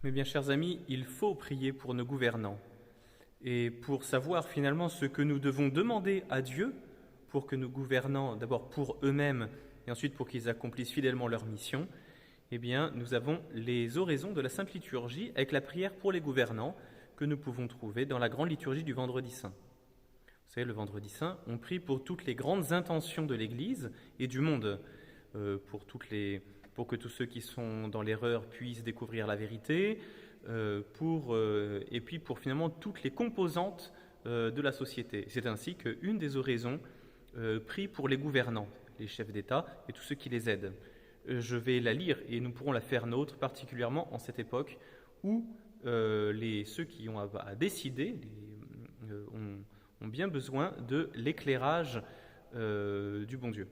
Mes bien chers amis, il faut prier pour nos gouvernants et pour savoir finalement ce que nous devons demander à Dieu pour que nos gouvernants, d'abord pour eux-mêmes et ensuite pour qu'ils accomplissent fidèlement leur mission, eh bien, nous avons les oraisons de la Sainte Liturgie avec la prière pour les gouvernants que nous pouvons trouver dans la grande liturgie du Vendredi Saint. Vous savez, le Vendredi Saint, on prie pour toutes les grandes intentions de l'Église et du monde, pour que tous ceux qui sont dans l'erreur puissent découvrir la vérité, et puis pour finalement toutes les composantes de la société. C'est ainsi qu'une des oraisons prie pour les gouvernants, les chefs d'État et tous ceux qui les aident. Je vais la lire et nous pourrons la faire nôtre, particulièrement en cette époque où ceux qui ont à décider ont bien besoin de l'éclairage du bon Dieu.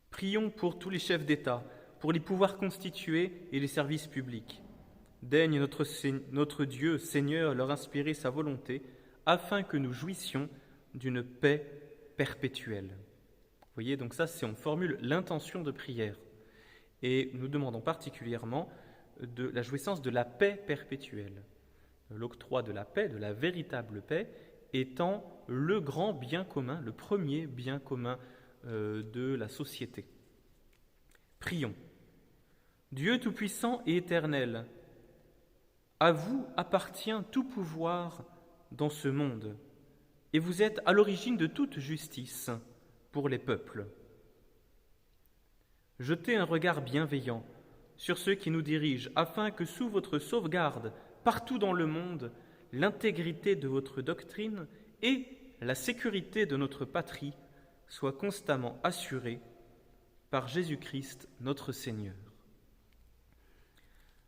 Prions pour tous les chefs d'État, pour les pouvoirs constitués et les services publics. Daigne notre Dieu, Seigneur, leur inspirer sa volonté, afin que nous jouissions d'une paix perpétuelle. Vous voyez, donc ça, on formule l'intention de prière. Et nous demandons particulièrement de la jouissance de la paix perpétuelle. L'octroi de la paix, de la véritable paix, étant le grand bien commun, le premier bien commun de la société. Prions. Dieu tout-puissant et éternel, à vous appartient tout pouvoir dans ce monde, et vous êtes à l'origine de toute justice pour les peuples. Jetez un regard bienveillant sur ceux qui nous dirigent, afin que sous votre sauvegarde, partout dans le monde, l'intégrité de votre doctrine et la sécurité de notre patrie soient constamment assurées par Jésus-Christ notre Seigneur.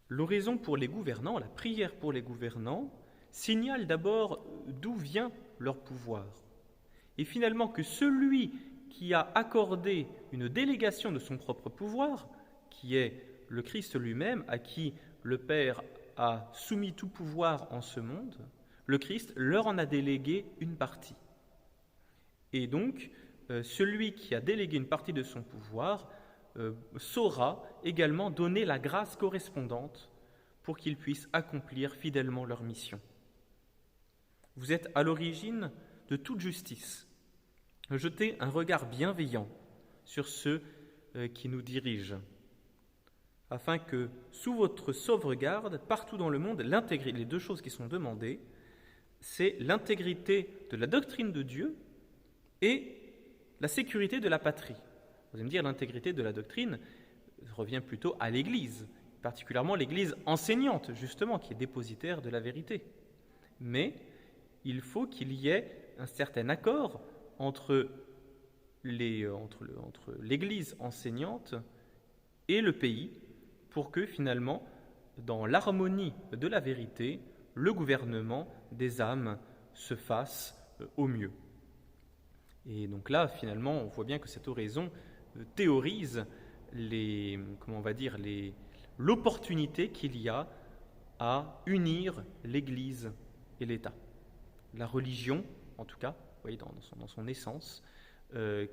L'oraison pour les gouvernants, la prière pour les gouvernants, signale d'abord d'où vient leur pouvoir. Et finalement que celui qui a accordé une délégation de son propre pouvoir, qui est le Christ lui-même, à qui le Père a soumis tout pouvoir en ce monde, le Christ leur en a délégué une partie. Et donc, celui qui a délégué une partie de son pouvoir saura également donner la grâce correspondante pour qu'ils puissent accomplir fidèlement leur mission. Vous êtes à l'origine de toute justice. Jetez un regard bienveillant sur ceux qui nous dirigent, afin que, sous votre sauvegarde, partout dans le monde, les deux choses qui sont demandées, c'est l'intégrité de la doctrine de Dieu et la sécurité de la patrie. Vous allez me dire, l'intégrité de la doctrine revient plutôt à l'Église, particulièrement l'Église enseignante, justement, qui est dépositaire de la vérité. Mais il faut qu'il y ait un certain accord entre l'Église enseignante et le pays, pour que finalement, dans l'harmonie de la vérité, le gouvernement des âmes se fasse au mieux. Et donc là, finalement, on voit bien que cette oraison théorise l'opportunité qu'il y a à unir l'Église et l'État. La religion, en tout cas, vous voyez, dans son essence,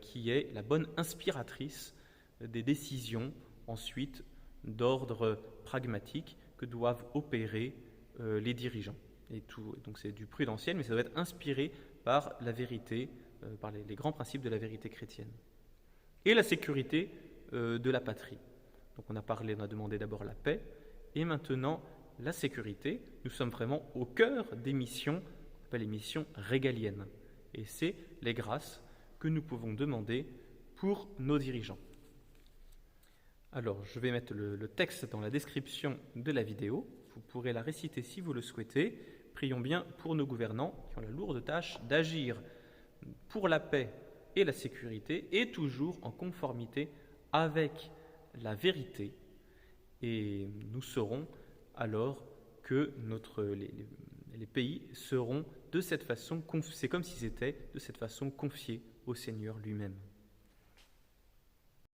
qui est la bonne inspiratrice des décisions ensuite d'ordre pragmatique que doivent opérer les dirigeants. Donc c'est du prudentiel, mais ça doit être inspiré par la vérité, par les grands principes de la vérité chrétienne. Et la sécurité de la patrie. Donc on a demandé d'abord la paix, et maintenant la sécurité. Nous sommes vraiment au cœur des missions, qu'on appelle les missions régaliennes. Et c'est les grâces que nous pouvons demander pour nos dirigeants. Alors, je vais mettre le texte dans la description de la vidéo. Vous pourrez la réciter si vous le souhaitez. Prions bien pour nos gouvernants qui ont la lourde tâche d'agir pour la paix et la sécurité, et toujours en conformité avec la vérité. Et nous saurons alors que les pays seront de cette façon, c'est comme s'ils étaient de cette façon confiés au Seigneur lui-même.